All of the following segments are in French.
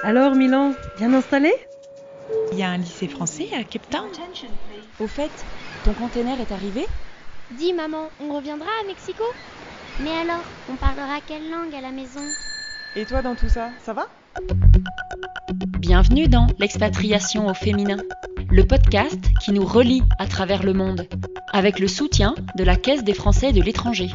Alors Milan, bien installé? Il y a un lycée français à Cape Town. Au fait, ton container est arrivé? Dis maman, on reviendra à Mexico? Mais alors, on parlera quelle langue à la maison? Et toi dans tout ça, ça va? Bienvenue dans L'expatriation au féminin, le podcast qui nous relie à travers le monde, avec le soutien de la Caisse des Français de l'étranger.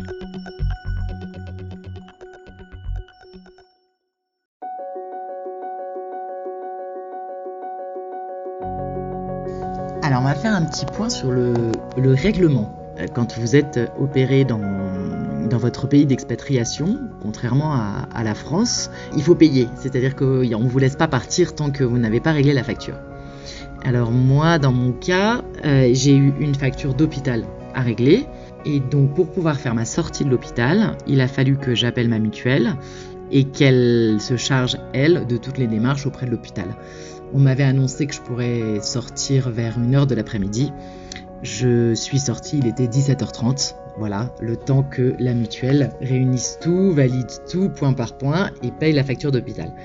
Alors, on va faire un petit point sur le règlement. Quand vous êtes opéré dans votre pays d'expatriation, contrairement à la France, il faut payer. C'est-à-dire qu'on ne vous laisse pas partir tant que vous n'avez pas réglé la facture. Alors moi, dans mon cas, j'ai eu une facture d'hôpital à régler. Et donc, pour pouvoir faire ma sortie de l'hôpital, il a fallu que j'appelle ma mutuelle et qu'elle se charge, elle, de toutes les démarches auprès de l'hôpital. On m'avait annoncé que je pourrais sortir vers 1h de l'après-midi. Je suis sortie, il était 17h30. Voilà, le temps que la mutuelle réunisse tout, valide tout, point par point, et paye la facture d'hôpital.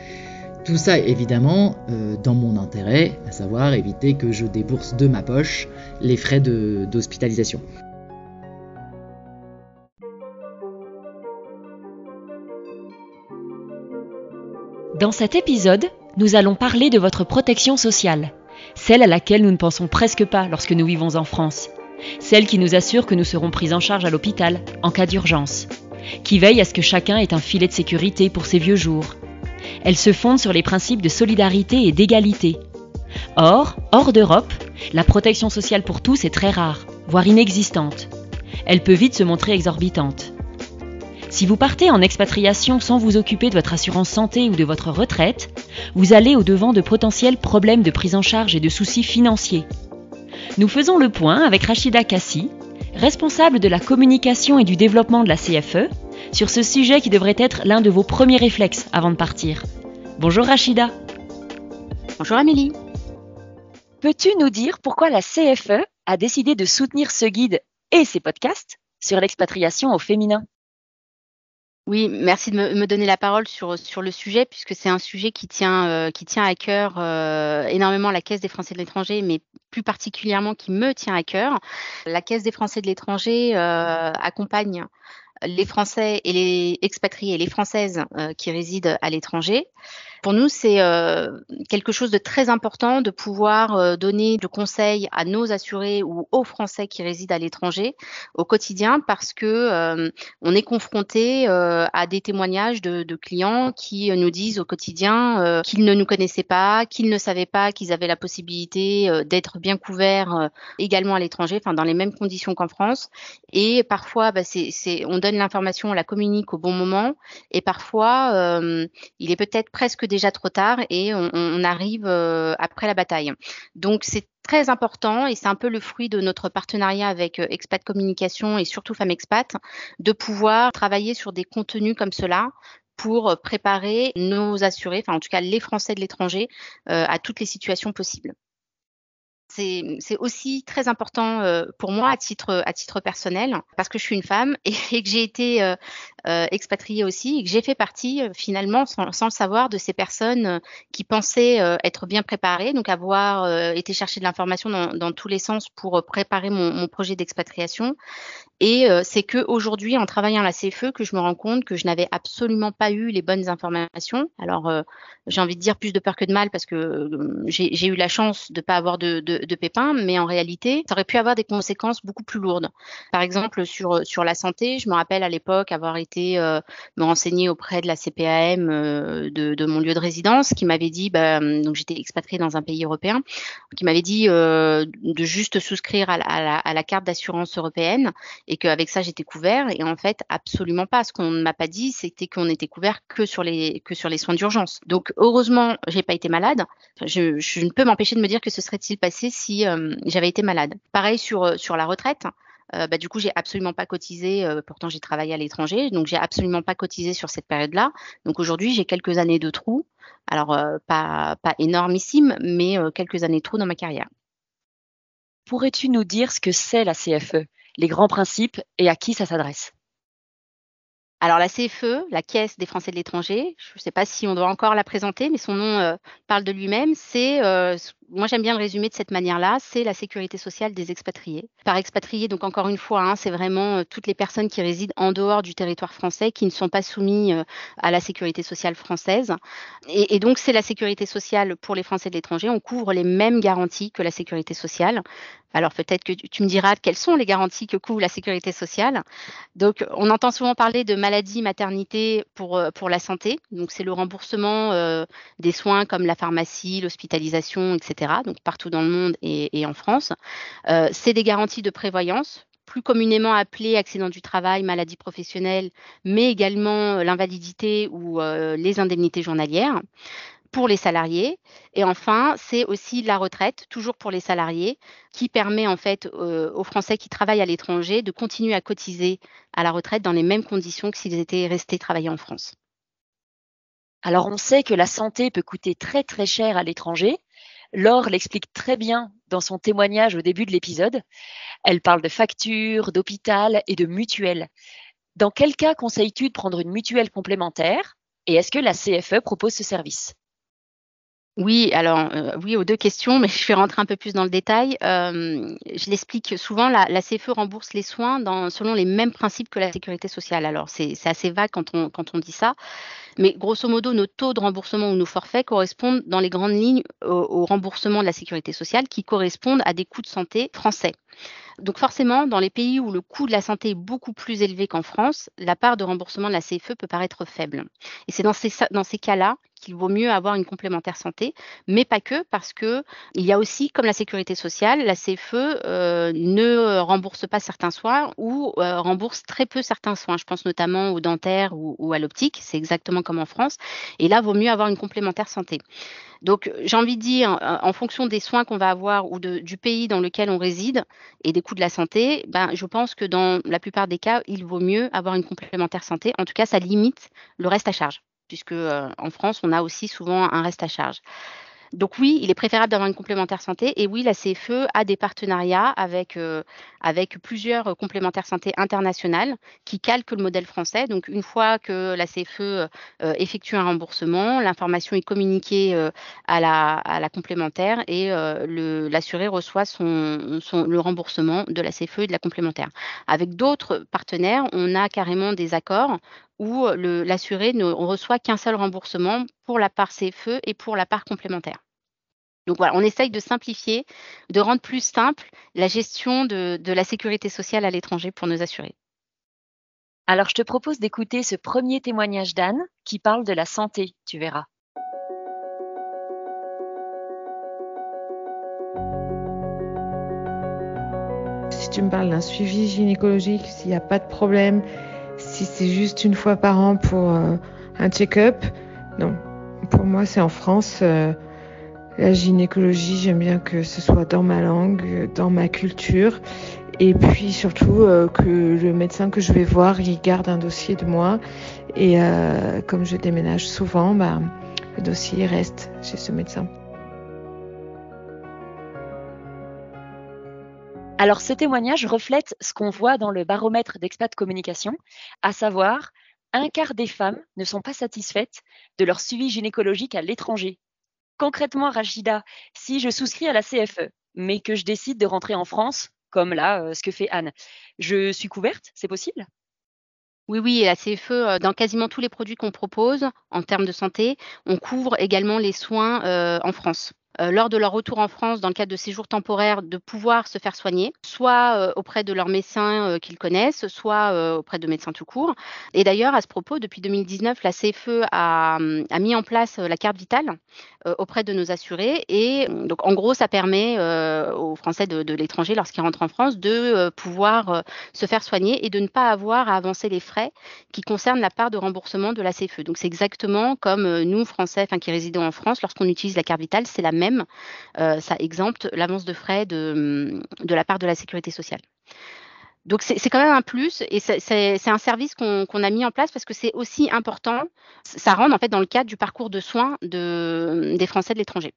Tout ça, évidemment, dans mon intérêt, à savoir éviter que je débourse de ma poche les frais d'hospitalisation. Dans cet épisode, nous allons parler de votre protection sociale, celle à laquelle nous ne pensons presque pas lorsque nous vivons en France, celle qui nous assure que nous serons pris en charge à l'hôpital en cas d'urgence, qui veille à ce que chacun ait un filet de sécurité pour ses vieux jours. Elle se fonde sur les principes de solidarité et d'égalité. Or, hors d'Europe, la protection sociale pour tous est très rare, voire inexistante. Elle peut vite se montrer exorbitante. Si vous partez en expatriation sans vous occuper de votre assurance santé ou de votre retraite, vous allez au-devant de potentiels problèmes de prise en charge et de soucis financiers. Nous faisons le point avec Rachida Kassi, responsable de la communication et du développement de la CFE, sur ce sujet qui devrait être l'un de vos premiers réflexes avant de partir. Bonjour Rachida. Bonjour Amélie. Peux-tu nous dire pourquoi la CFE a décidé de soutenir ce guide et ses podcasts sur l'expatriation au féminin ? Oui, merci de me donner la parole sur le sujet, puisque c'est un sujet qui tient à cœur énormément la Caisse des Français de l'étranger, mais plus particulièrement qui me tient à cœur. La Caisse des Français de l'étranger accompagne les Français et les expatriés, les Françaises qui résident à l'étranger. Pour nous, c'est quelque chose de très important de pouvoir donner de conseils à nos assurés ou aux Français qui résident à l'étranger au quotidien, parce que on est confronté à des témoignages de clients qui nous disent au quotidien qu'ils ne nous connaissaient pas, qu'ils ne savaient pas qu'ils avaient la possibilité d'être bien couverts également à l'étranger, enfin dans les mêmes conditions qu'en France. Et parfois, on donne l'information, on la communique au bon moment, et parfois il est peut-être presque déjà trop tard et on arrive après la bataille. Donc c'est très important et c'est un peu le fruit de notre partenariat avec Expat Communication et surtout Femmes Expat, de pouvoir travailler sur des contenus comme cela pour préparer nos assurés, enfin en tout cas les Français de l'étranger, à toutes les situations possibles. C'est aussi très important pour moi à titre personnel, parce que je suis une femme et que j'ai été expatriée aussi, et que j'ai fait partie finalement sans le savoir de ces personnes qui pensaient être bien préparées, donc avoir été chercher de l'information dans tous les sens pour préparer mon projet d'expatriation. Et c'est qu'aujourd'hui, en travaillant à la CFE, que je me rends compte que je n'avais absolument pas eu les bonnes informations. Alors, j'ai envie de dire plus de peur que de mal, parce que j'ai eu la chance de ne pas avoir de pépins, mais en réalité, ça aurait pu avoir des conséquences beaucoup plus lourdes. Par exemple, sur la santé, je me rappelle à l'époque avoir été me renseigner auprès de la CPAM de mon lieu de résidence, qui m'avait dit, donc j'étais expatriée dans un pays européen, qui m'avait dit de juste souscrire à la carte d'assurance européenne, et qu'avec ça, j'étais couvert. Et en fait, absolument pas. Ce qu'on ne m'a pas dit, c'était qu'on était couvert que sur les soins d'urgence. Donc, heureusement, j'ai pas été malade. Je ne peux m'empêcher de me dire que ce serait-il passé si j'avais été malade. Pareil sur la retraite. Du coup, j'ai absolument pas cotisé. Pourtant, j'ai travaillé à l'étranger, donc j'ai absolument pas cotisé sur cette période-là. Donc aujourd'hui, j'ai quelques années de trou. Alors, pas énormissime, mais quelques années de trou dans ma carrière. Pourrais-tu nous dire ce que c'est la CFE, les grands principes et à qui ça s'adresse ? Alors la CFE, la Caisse des Français de l'étranger, je ne sais pas si on doit encore la présenter, mais son nom parle de lui-même. Moi j'aime bien le résumer de cette manière-là, c'est la sécurité sociale des expatriés. Par expatriés, donc encore une fois, c'est vraiment toutes les personnes qui résident en dehors du territoire français, qui ne sont pas soumis à la sécurité sociale française. Et donc c'est la sécurité sociale pour les Français de l'étranger. On couvre les mêmes garanties que la sécurité sociale. Alors peut-être que tu me diras quelles sont les garanties que couvre la sécurité sociale. Donc, on entend souvent parler de maladie, maternité pour la santé. Donc, c'est le remboursement des soins comme la pharmacie, l'hospitalisation, etc. Donc, partout dans le monde et en France. C'est des garanties de prévoyance, plus communément appelées accident du travail, maladie professionnelle, mais également l'invalidité ou les indemnités journalières pour les salariés. Et enfin, c'est aussi la retraite, toujours pour les salariés, qui permet en fait aux Français qui travaillent à l'étranger de continuer à cotiser à la retraite dans les mêmes conditions que s'ils étaient restés travailler en France. Alors on sait que la santé peut coûter très très cher à l'étranger. Laure l'explique très bien dans son témoignage au début de l'épisode. Elle parle de factures, d'hôpital et de mutuelle. Dans quel cas conseilles-tu de prendre une mutuelle complémentaire et est-ce que la CFE propose ce service ? Oui, alors oui aux 2 questions, mais je vais rentrer un peu plus dans le détail. Je l'explique souvent, la CFE rembourse les soins selon les mêmes principes que la sécurité sociale. Alors c'est assez vague quand on dit ça, mais grosso modo, nos taux de remboursement ou nos forfaits correspondent dans les grandes lignes au remboursement de la sécurité sociale qui correspondent à des coûts de santé français. Donc forcément, dans les pays où le coût de la santé est beaucoup plus élevé qu'en France, la part de remboursement de la CFE peut paraître faible. Et c'est dans ces cas-là qu'il vaut mieux avoir une complémentaire santé, mais pas que, parce qu'il y a aussi, comme la sécurité sociale, la CFE ne rembourse pas certains soins ou rembourse très peu certains soins. Je pense notamment au dentaire ou à l'optique, c'est exactement comme en France. Et là, vaut mieux avoir une complémentaire santé. Donc, j'ai envie de dire, en fonction des soins qu'on va avoir ou du pays dans lequel on réside et des coûts de la santé, je pense que dans la plupart des cas, il vaut mieux avoir une complémentaire santé. En tout cas, ça limite le reste à charge, puisque en France, on a aussi souvent un reste à charge. Donc oui, il est préférable d'avoir une complémentaire santé et oui, la CFE a des partenariats avec plusieurs complémentaires santé internationales qui calquent le modèle français. Donc une fois que la CFE effectue un remboursement, l'information est communiquée à la complémentaire et l'assuré reçoit le remboursement de la CFE et de la complémentaire. Avec d'autres partenaires, on a carrément des accords où l'assuré ne reçoit qu'un seul remboursement pour la part CFE et pour la part complémentaire. Donc voilà, on essaye de simplifier, de rendre plus simple la gestion de la sécurité sociale à l'étranger pour nos assurés. Alors je te propose d'écouter ce premier témoignage d'Anne qui parle de la santé, tu verras. Si tu me parles d'un suivi gynécologique, s'il n'y a pas de problème, si c'est juste une fois par an pour un check-up, non. Pour moi, c'est en France. La gynécologie, j'aime bien que ce soit dans ma langue, dans ma culture. Et puis surtout que le médecin que je vais voir, il garde un dossier de moi. Et comme je déménage souvent, le dossier reste chez ce médecin. Alors ce témoignage reflète ce qu'on voit dans le baromètre d'Expat Communication, à savoir 1/4 des femmes ne sont pas satisfaites de leur suivi gynécologique à l'étranger. Concrètement, Rachida, si je souscris à la CFE, mais que je décide de rentrer en France, comme là, ce que fait Anne, je suis couverte, c'est possible ? Oui, et la CFE, dans quasiment tous les produits qu'on propose en termes de santé, on couvre également les soins en France. Lors de leur retour en France, dans le cadre de séjours temporaires, de pouvoir se faire soigner, soit auprès de leurs médecins qu'ils connaissent, soit auprès de médecins tout court. Et d'ailleurs, à ce propos, depuis 2019, la CFE a mis en place la carte vitale auprès de nos assurés. Et donc, en gros, ça permet aux Français de l'étranger, lorsqu'ils rentrent en France, de pouvoir se faire soigner et de ne pas avoir à avancer les frais qui concernent la part de remboursement de la CFE. Donc, c'est exactement comme nous, Français qui résidons en France, lorsqu'on utilise la carte vitale, c'est la même. Ça exempte l'avance de frais de la part de la sécurité sociale. Donc c'est quand même un plus et c'est un service qu'on a mis en place parce que c'est aussi important. Ça rentre en fait dans le cadre du parcours de soins des Français de l'étranger.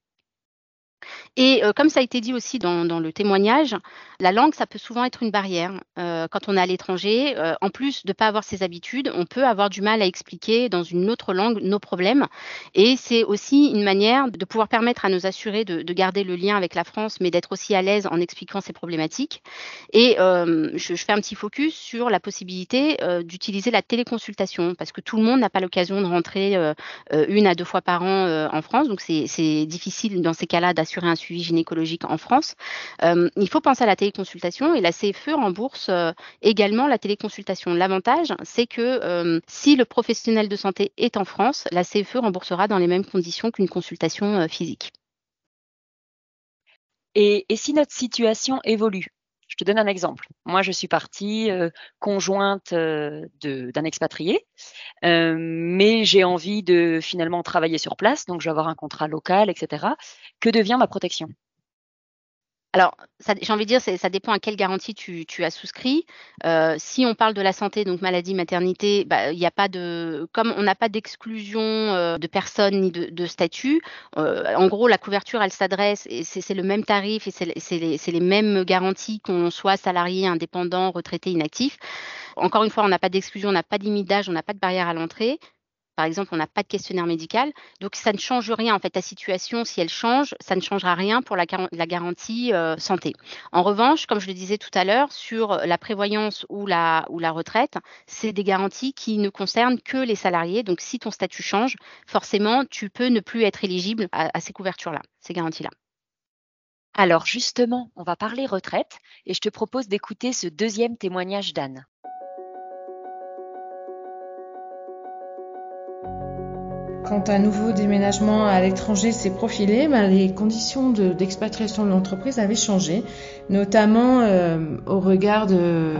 Et comme ça a été dit aussi dans le témoignage, la langue, ça peut souvent être une barrière. Quand on est à l'étranger, en plus de pas avoir ses habitudes, on peut avoir du mal à expliquer dans une autre langue nos problèmes et c'est aussi une manière de pouvoir permettre à nos assurés de garder le lien avec la France, mais d'être aussi à l'aise en expliquant ses problématiques et je fais un petit focus sur la possibilité, d'utiliser la téléconsultation parce que tout le monde n'a pas l'occasion de rentrer, 1 à 2 fois par an, en France, donc c'est difficile dans ces cas-là d'assurer un suivi gynécologique en France. Il faut penser à la téléconsultation et la CFE rembourse, également la téléconsultation. L'avantage, c'est que, si le professionnel de santé est en France, la CFE remboursera dans les mêmes conditions qu'une consultation, physique. Et si notre situation évolue? Je te donne un exemple. Moi, je suis partie conjointe d'un expatrié, mais j'ai envie de finalement travailler sur place, donc je vais avoir un contrat local, etc. Que devient ma protection? Alors, j'ai envie de dire, ça dépend à quelle garantie tu as souscrit. Si on parle de la santé, donc maladie, maternité, bah, il y a pas de comme on n'a pas d'exclusion, de personne ni de statut, en gros, la couverture, elle s'adresse et c'est le même tarif et c'est les mêmes garanties qu'on soit salarié, indépendant, retraité, inactif. Encore une fois, on n'a pas d'exclusion, on n'a pas de limite d'âge, on n'a pas de barrière à l'entrée. Par exemple, on n'a pas de questionnaire médical, donc ça ne change rien. En fait, ta situation, si elle change, ça ne changera rien pour la garantie, santé. En revanche, comme je le disais tout à l'heure, sur la prévoyance ou la retraite, c'est des garanties qui ne concernent que les salariés. Donc si ton statut change, forcément, tu peux ne plus être éligible à ces couvertures-là, ces garanties-là. Alors justement, on va parler retraite et je te propose d'écouter ce deuxième témoignage d'Anne. Quand un nouveau déménagement à l'étranger s'est profilé, les conditions d'expatriation de l'entreprise avaient changé, notamment au regard de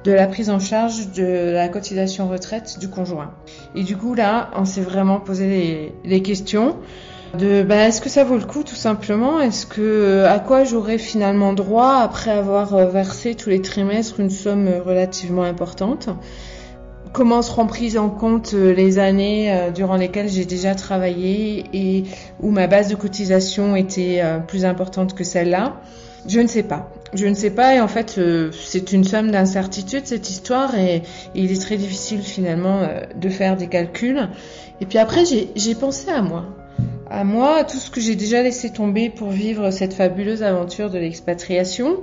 la prise en charge de la cotisation retraite du conjoint. Et du coup, là, on s'est vraiment posé les questions de est-ce que ça vaut le coup tout simplement? À quoi j'aurais finalement droit après avoir versé tous les trimestres une somme relativement importante? Comment seront prises en compte les années durant lesquelles j'ai déjà travaillé et où ma base de cotisation était plus importante que celle-là? Je ne sais pas. Et en fait, c'est une somme d'incertitude cette histoire et il est très difficile finalement de faire des calculs. Et puis après, j'ai pensé à moi, à tout ce que j'ai déjà laissé tomber pour vivre cette fabuleuse aventure de l'expatriation.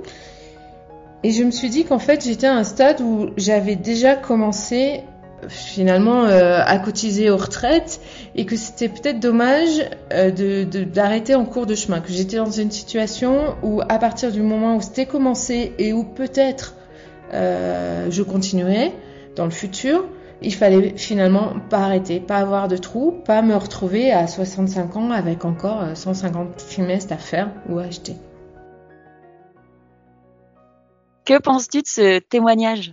Et je me suis dit qu'en fait, j'étais à un stade où j'avais déjà commencé finalement à cotiser aux retraites et que c'était peut-être dommage d'arrêter en cours de chemin, que j'étais dans une situation où à partir du moment où c'était commencé et où peut-être je continuerais dans le futur, il fallait finalement pas arrêter, pas avoir de trou, pas me retrouver à 65 ans avec encore 150 trimestres à faire ou à acheter. Que penses-tu de ce témoignage?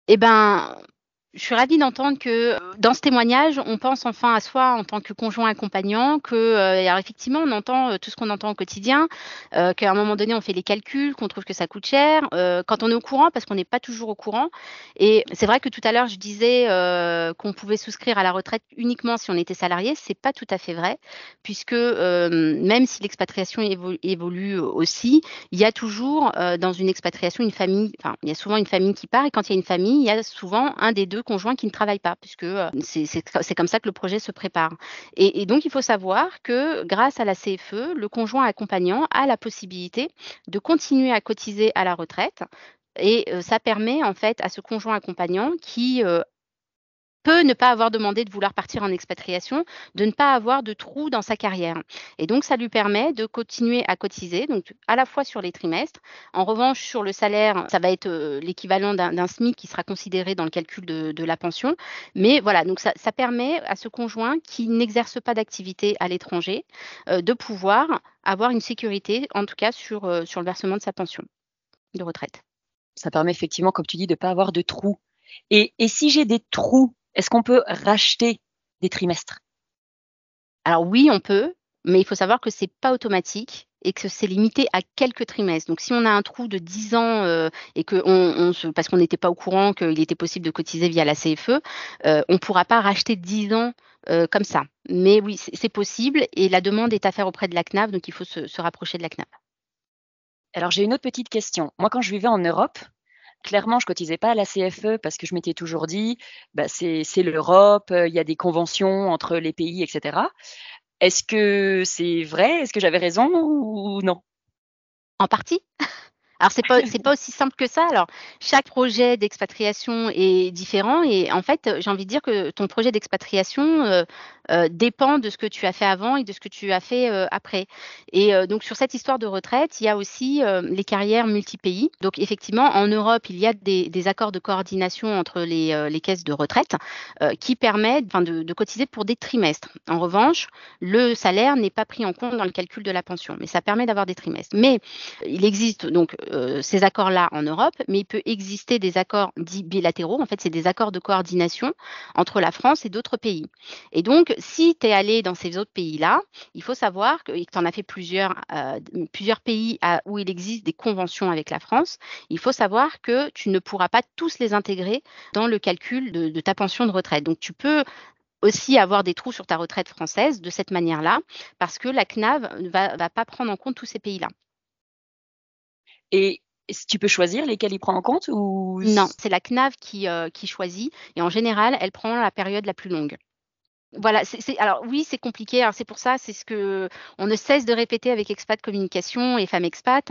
Eh ben, je suis ravie d'entendre que, dans ce témoignage, on pense enfin à soi en tant que conjoint accompagnant, alors effectivement, on entend, tout ce qu'on entend au quotidien, qu'à un moment donné, on fait les calculs, qu'on trouve que ça coûte cher, quand on est au courant, parce qu'on n'est pas toujours au courant et c'est vrai que tout à l'heure, je disais, qu'on pouvait souscrire à la retraite uniquement si on était salarié. C'est pas tout à fait vrai puisque, même si l'expatriation évolue aussi, il y a toujours, dans une expatriation, une famille enfin, il y a souvent une famille qui part et quand il y a une famille, il y a souvent un des 2 conjoints qui ne travaille pas puisque, c'est comme ça que le projet se prépare et donc il faut savoir que grâce à la CFE, le conjoint accompagnant a la possibilité de continuer à cotiser à la retraite et ça permet en fait à ce conjoint accompagnant qui, peut ne pas avoir demandé de vouloir partir en expatriation, de ne pas avoir de trou dans sa carrière et donc ça lui permet de continuer à cotiser, donc à la fois sur les trimestres. En revanche, sur le salaire, ça va être, l'équivalent d'un SMIC qui sera considéré dans le calcul de la pension. Mais voilà, donc ça permet à ce conjoint qui n'exerce pas d'activité à l'étranger, de pouvoir avoir une sécurité, en tout cas sur le versement de sa pension de retraite. Ça permet effectivement, comme tu dis, de ne pas avoir de trous. Et si j'ai des trous, est-ce qu'on peut racheter des trimestres? Alors oui, on peut, mais il faut savoir que c'est pas automatique et que c'est limité à quelques trimestres. Donc si on a un trou de 10 ans et parce qu'on n'était pas au courant qu'il était possible de cotiser via la CFE, on ne pourra pas racheter 10 ans comme ça. Mais oui, c'est possible et la demande est à faire auprès de la CNAV, donc il faut se rapprocher de la CNAV. Alors j'ai une autre petite question. Moi, quand je vivais en Europe, clairement, je cotisais pas à la CFE parce que je m'étais toujours dit, c'est l'Europe, il y a des conventions entre les pays, etc. Est-ce que c'est vrai? Est-ce que j'avais raison ou non? En partie. Alors c'est pas aussi simple que ça. Alors chaque projet d'expatriation est différent et en fait, j'ai envie de dire que ton projet d'expatriation dépend de ce que tu as fait avant et de ce que tu as fait après. Et donc sur cette histoire de retraite, il y a aussi les carrières multi-pays. Donc effectivement, en Europe, il y a des accords de coordination entre les caisses de retraite qui permettent de cotiser pour des trimestres. En revanche, le salaire n'est pas pris en compte dans le calcul de la pension, mais ça permet d'avoir des trimestres. Mais il existe donc ces accords-là en Europe, mais il peut exister des accords dits bilatéraux. En fait, c'est des accords de coordination entre la France et d'autres pays. Et donc, si tu es allé dans ces autres pays-là, il faut savoir que tu en as fait plusieurs pays où il existe des conventions avec la France. Il faut savoir que tu ne pourras pas tous les intégrer dans le calcul de ta pension de retraite. Donc, tu peux aussi avoir des trous sur ta retraite française de cette manière-là, parce que la CNAV ne va pas prendre en compte tous ces pays-là. Et tu peux choisir lesquels il prend en compte ou... Non, c'est la CNAV qui choisit et en général, elle prend la période la plus longue. Voilà, alors oui, c'est compliqué. Alors c'est pour ça, c'est ce que on ne cesse de répéter avec Expat Communication et Femmes Expat.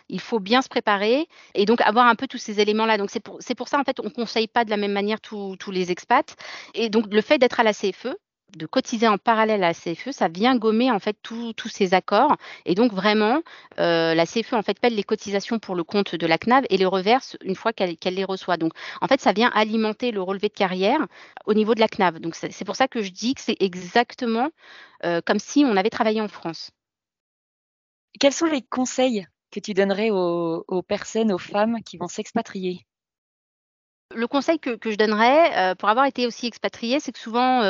Il faut bien se préparer et donc avoir un peu tous ces éléments-là. Donc c'est pour ça, en fait, on ne conseille pas de la même manière tous les expats. Et donc le fait d'être à la CFE, de cotiser en parallèle à la CFE, ça vient gommer en fait tous ces accords. Et donc vraiment, la CFE en fait paie les cotisations pour le compte de la CNAV et les reverse une fois qu'elle les reçoit. Donc en fait, ça vient alimenter le relevé de carrière au niveau de la CNAV. Donc c'est pour ça que je dis que c'est exactement comme si on avait travaillé en France. Quels sont les conseils que tu donnerais aux personnes, aux femmes qui vont s'expatrier ? Le conseil que je donnerais, pour avoir été aussi expatriée, c'est que souvent,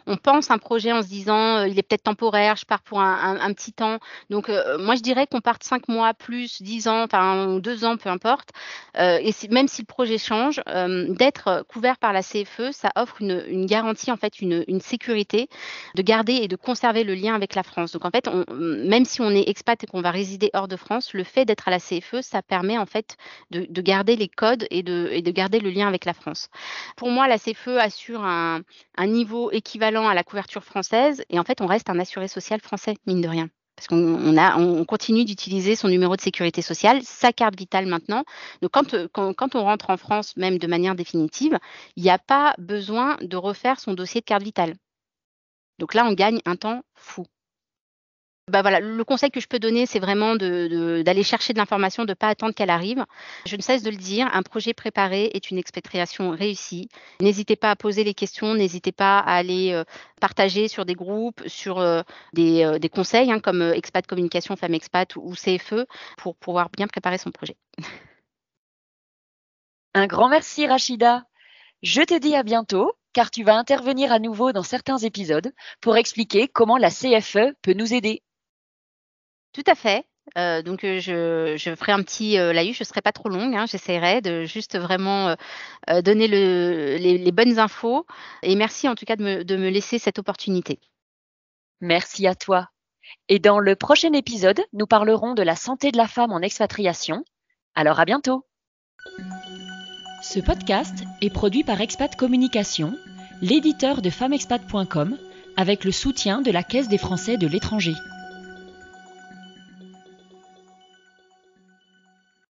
on pense un projet en se disant, il est peut-être temporaire, je pars pour un petit temps. Donc, moi, je dirais qu'on parte 5 mois, plus 10 ans, enfin 2 ans, peu importe. Et même si le projet change, d'être couvert par la CFE, ça offre une garantie, en fait, une sécurité de garder et de conserver le lien avec la France. Donc, en fait, même si on est expat et qu'on va résider hors de France, le fait d'être à la CFE, ça permet, en fait, de garder les codes et de garder le lien avec la France. Pour moi, la CFE assure un niveau équivalent à la couverture française et en fait, on reste un assuré social français, mine de rien. Parce qu'on continue d'utiliser son numéro de sécurité sociale, sa carte vitale maintenant. Donc, quand on rentre en France, même de manière définitive, il n'y a pas besoin de refaire son dossier de carte vitale. Donc là, on gagne un temps fou. Voilà, le conseil que je peux donner, c'est vraiment d'aller chercher de l'information, de ne pas attendre qu'elle arrive. Je ne cesse de le dire, un projet préparé est une expatriation réussie. N'hésitez pas à poser les questions, n'hésitez pas à aller partager sur des groupes, sur des conseils comme Expat Communication, Femmes Expat ou CFE pour pouvoir bien préparer son projet. Un grand merci Rachida. Je te dis à bientôt, car tu vas intervenir à nouveau dans certains épisodes pour expliquer comment la CFE peut nous aider. Tout à fait. Donc je ferai un petit laïus, je ne serai pas trop longue, j'essaierai de juste vraiment donner les bonnes infos. Et merci en tout cas de me laisser cette opportunité. Merci à toi. Et dans le prochain épisode, nous parlerons de la santé de la femme en expatriation. Alors à bientôt. Ce podcast est produit par Expat Communication, l'éditeur de femmexpat.com, avec le soutien de la Caisse des Français de l'étranger.